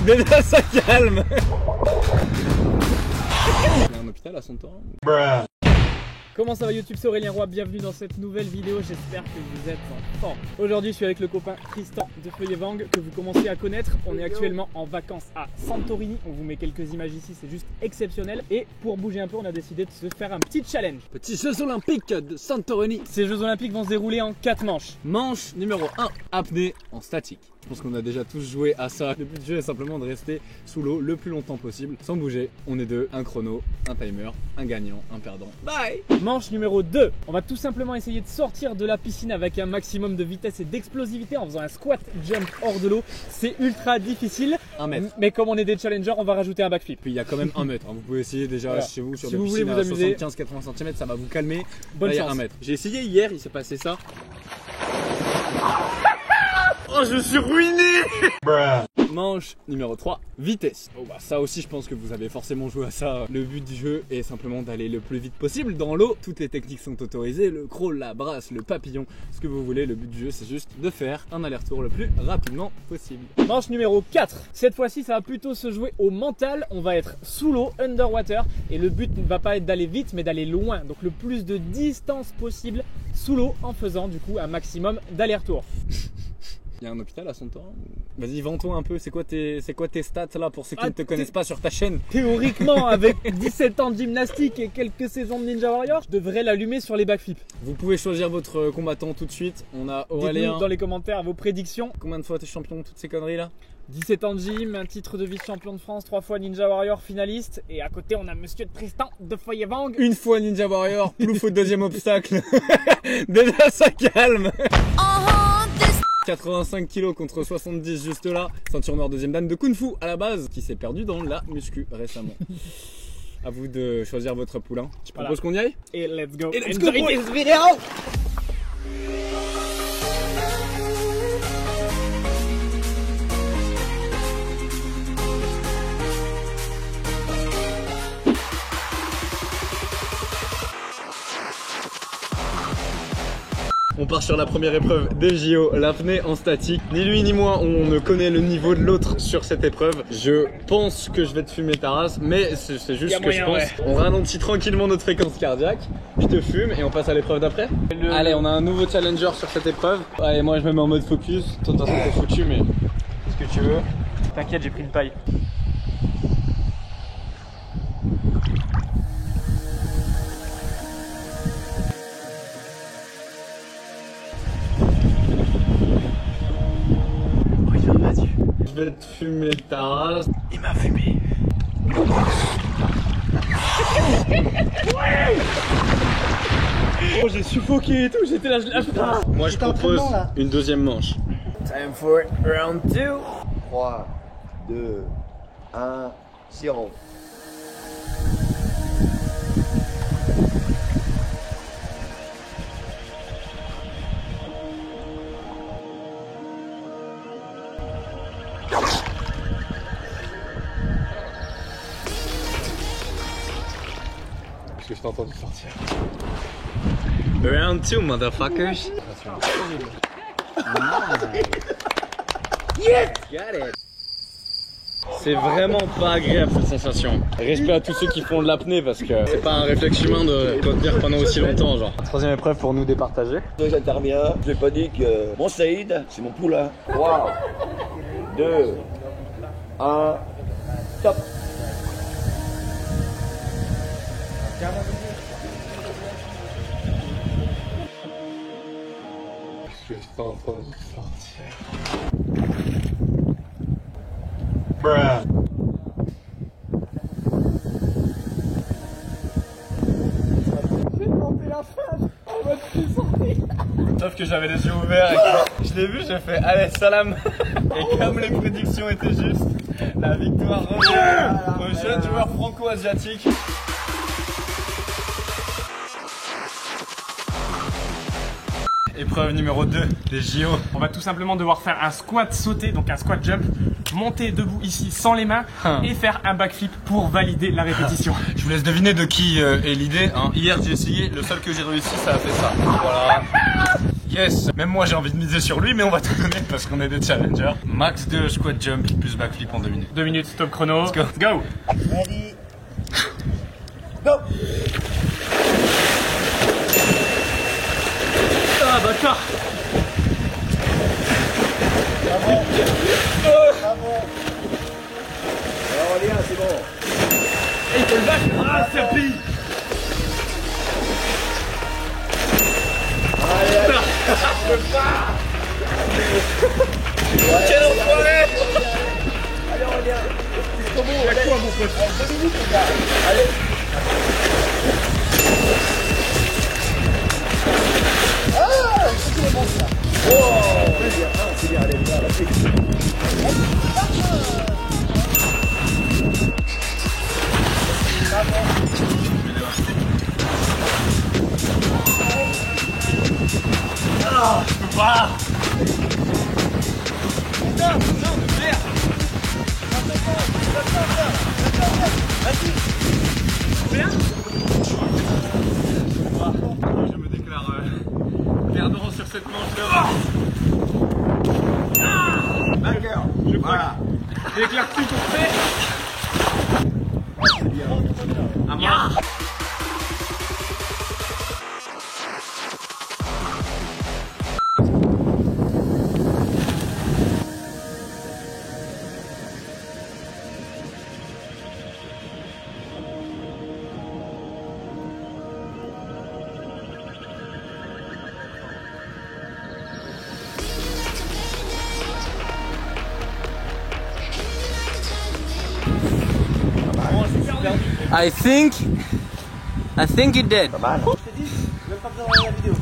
Déjà ça calme. Il y a un hôpital à son temps. Comment ça va YouTube, c'est Aurélien Roy, bienvenue dans cette nouvelle vidéo, j'espère que vous êtes en forme. Aujourd'hui je suis avec le copain Tristan de Feuillet-Vang que vous commencez à connaître. On est actuellement en vacances à Santorini, on vous met quelques images ici, c'est juste exceptionnel. Et pour bouger un peu, on a décidé de se faire un petit challenge. Petits Jeux Olympiques de Santorini. Ces Jeux Olympiques vont se dérouler en 4 manches. Manche numéro 1, apnée en statique. Je pense qu'on a déjà tous joué à ça. Le but du jeu est simplement de rester sous l'eau le plus longtemps possible, sans bouger. On est deux, un chrono, un timer, un gagnant, un perdant. Bye. Manche numéro 2, on va tout simplement essayer de sortir de la piscine avec un maximum de vitesse et d'explosivité en faisant un squat jump hors de l'eau. C'est ultra difficile, 1 mètre. Mais comme on est des challengers, on va rajouter un backflip. Puis il y a quand même 1 mètre. Vous pouvez essayer déjà voilà. chez vous sur si des vous voulez piscines vous à amuser, 75-80 cm, ça va vous calmer. Bonne Là, il y a chance. 1 mètre. J'ai essayé hier, il s'est passé ça. Oh, je suis ruiné. Manche numéro 3, vitesse. Oh bah ça aussi je pense que vous avez forcément joué à ça. Le but du jeu est simplement d'aller le plus vite possible dans l'eau. Toutes les techniques sont autorisées, le crawl, la brasse, le papillon, ce que vous voulez. Le but du jeu c'est juste de faire un aller-retour le plus rapidement possible. Manche numéro 4. Cette fois-ci, ça va plutôt se jouer au mental. On va être sous l'eau, underwater. Et le but ne va pas être d'aller vite, mais d'aller loin. Donc le plus de distance possible sous l'eau en faisant du coup un maximum d'aller-retour. Il y a un hôpital à son temps. Vas-y, vends-toi un peu. C'est quoi tes stats là pour ceux qui ne te connaissent pas sur ta chaîne? Théoriquement, avec 17 ans de gymnastique et quelques saisons de Ninja Warrior, je devrais l'allumer sur les backflips. Vous pouvez choisir votre combattant tout de suite. On a Aurélien. Dites-nous dans les commentaires vos prédictions. Combien de fois t'es champion de toutes ces conneries là? 17 ans de gym, un titre de vice-champion de France, 3 fois Ninja Warrior finaliste. Et à côté, on a Monsieur Tristan de Feuillet-Vang. 1 fois Ninja Warrior, plouf au deuxième obstacle. Déjà ça calme. 85 kg contre 70 juste là. Ceinture noire deuxième dan de Kung Fu à la base, qui s'est perdu dans la muscu récemment. À vous de choisir votre poulain. Tu proposes qu'on y aille? Et let's go. Et let's go, Enjoy boy. this video. On part sur la première épreuve des JO, l'apnée en statique. Ni lui ni moi, on ne connaît le niveau de l'autre sur cette épreuve. Je pense que je vais te fumer ta race, mais c'est juste ce que je pense. Ouais. On ralentit tranquillement notre fréquence cardiaque. Je te fume et on passe à l'épreuve d'après. Allez, on a un nouveau challenger sur cette épreuve. Allez, moi je me mets en mode focus. Toi de toute façon t'es foutu, mais ce que tu veux. T'inquiète, j'ai pris une paille. Je vais te fumer ta race. Il m'a fumé. Oh, j'ai suffoqué et tout, j'étais là, je lâche pas. Moi je propose une deuxième manche. Time for round 2. 3, 2, 1, 0. Parce que je t'ai entendu sortir. Round 2, motherfuckers. Yes! Got it! C'est vraiment pas agréable cette sensation. Respect à tous ceux qui font de l'apnée parce que c'est pas un réflexe humain de tenir pendant aussi longtemps genre. Troisième épreuve pour nous départager. J'interviens, je pas dit que mon Saïd, c'est mon poulain. 3, 2, 1, top! Je suis en train de sortir. J'ai tenté la fin, on va plus sortir. Sauf que j'avais les yeux ouverts et que je l'ai vu, j'ai fait allez salam. Et comme les prédictions étaient justes, la victoire revient au jeune joueur franco-asiatique. Épreuve numéro 2 des JO. On va tout simplement devoir faire un squat sauté, donc un squat jump, monter debout ici sans les mains et faire un backflip pour valider la répétition. Je vous laisse deviner de qui est l'idée. Hein. Hier j'ai essayé, le seul que j'ai réussi ça a fait ça. Voilà. Yes, même moi j'ai envie de miser sur lui, mais on va te donner parce qu'on est des challengers. Max de squat jump plus backflip en 2 minutes. 2 minutes, stop chrono. Let's go. Go. Ready. Go. Ah bâtard. Bravo. Bravo. Alors Aurélien, c'est bon. Et il faut le battre. Ah c'est pris. Allez, allez. Quel enfoiré. Allez Aurélien. Jusqu'au bout. Il y a quoi mon pote? 2 minutes les gars. Allez. Ah, c'est bon ça. Oh, c'est bien, c'est bien, allez, là, la suite. Ah, je peux pas. Putain, non, de merde. Vas-y. Bien. Je me déclare perdant sur cette manche-là. Vainqueur. Je crois Voilà. que déclare-tu ton fait? C'est bien. À moi. I think it did. Pas mal. Je t'ai dit, je vais pas faire la vidéo.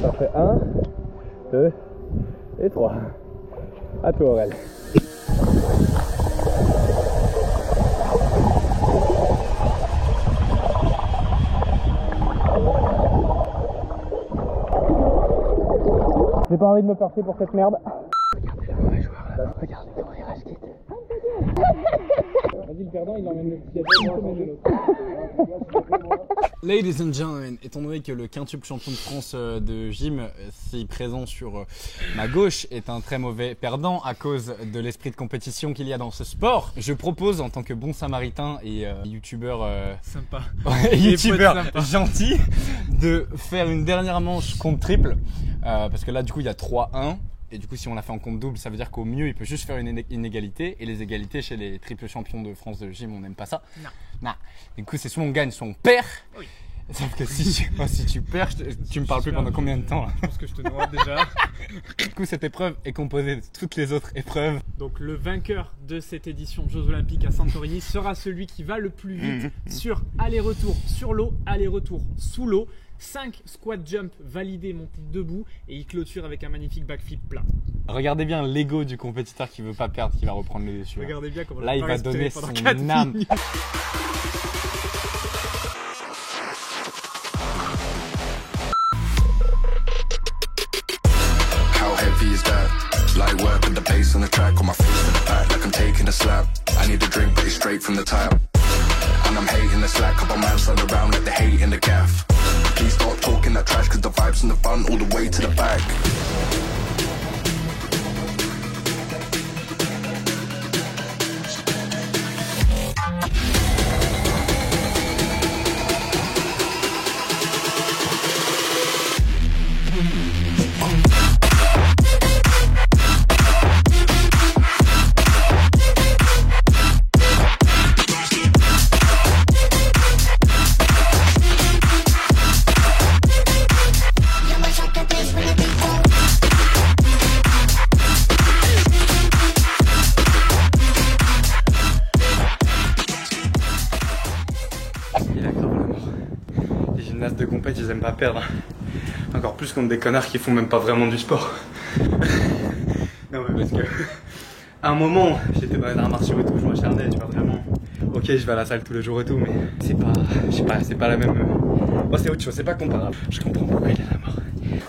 Ça fait 1, 2 et 3. À toi Aurel. J'ai pas envie de me percer pour cette merde. Regardez le mauvais joueur là. Regardez comment il rage quitte. Vas-y, le perdant, il emmène le petit. Ladies and gentlemen, étant donné que le quintuple champion de France de gym, si présent sur ma gauche, est un très mauvais perdant à cause de l'esprit de compétition qu'il y a dans ce sport, je propose en tant que bon samaritain et youtubeur Sympa. youtubeur gentil de faire une dernière manche compte triple parce que là du coup il y a 3-1 et du coup si on l'a fait en compte double ça veut dire qu'au mieux il peut juste faire une égalité et les égalités chez les triples champions de France de gym on n'aime pas ça. Non. Du coup c'est soit on gagne soit on perd. Oui. Sauf que si tu perds, tu me parles plus pendant combien de temps? Je pense que je te noie déjà. Du coup cette épreuve est composée de toutes les autres épreuves. Donc le vainqueur de cette édition Jeux Olympiques à Santorini sera celui qui va le plus vite sur aller-retour sur l'eau, aller-retour sous l'eau. 5 squat jump validés montés debout et il clôture avec un magnifique backflip plat. Regardez bien l'ego du compétiteur qui veut pas perdre, qui va reprendre le dessus. Regardez bien comment là il va donner son âme. How heavy is that? Light work with the bass on the track, on my face to the back like I'm taking a slap. I need a drink but it's straight from the tap. And I'm hating the slack, couple miles all around like the hate in the gaff. Please stop talking that trash cause the vibes in the front all the way to the back. Les gymnastes de compète, ils aiment pas perdre. Encore plus contre des connards qui font même pas vraiment du sport. Non mais parce que À un moment, j'étais dans les arts martiaux et tout, je m'acharnais, tu vois, vraiment. Ok, je vais à la salle tous les jours et tout, mais c'est pas, je sais pas, c'est pas la même. Moi, c'est autre chose, c'est pas comparable. Je comprends pourquoi il est à la mort.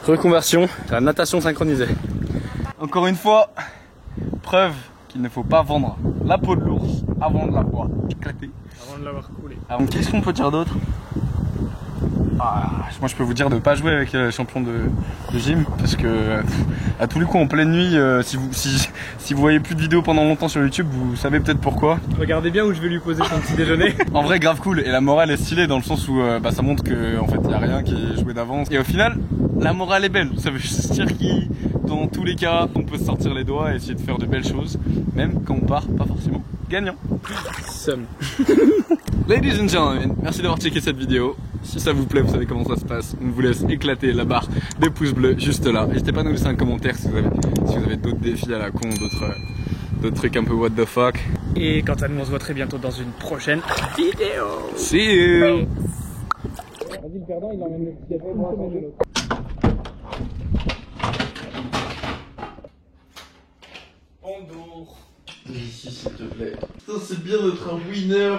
Reconversion, la natation synchronisée. Encore une fois, preuve qu'il ne faut pas vendre la peau de l'ours avant de l'avoir éclaté. Avant de l'avoir coulé. Alors, qu'est-ce qu'on peut dire d'autre? Moi je peux vous dire de pas jouer avec les champions de gym parce que à tous les coups en pleine nuit, si vous voyez plus de vidéos pendant longtemps sur YouTube, vous savez peut-être pourquoi. Regardez bien où je vais lui poser son petit déjeuner. En vrai grave cool, et la morale est stylée dans le sens où ça montre que en fait il y a rien qui est joué d'avance, et au final la morale est belle. Ça veut juste dire que dans tous les cas on peut se sortir les doigts et essayer de faire de belles choses, même quand on part pas forcément gagnant. Somme. Ladies and gentlemen, merci d'avoir checké cette vidéo. Si ça vous plaît, vous savez comment ça se passe. On vous laisse éclater la barre des pouces bleus juste là. N'hésitez pas à nous laisser un commentaire si vous avez d'autres défis à la con, d'autres trucs un peu what the fuck. Et quant à nous, on se voit très bientôt dans une prochaine vidéo. See you. Vas-y, le perdant, il emmène le petit gâteau une semaine de l'autre. Bonjour. Ici, s'il te plaît. Putain, c'est bien d'être un winner.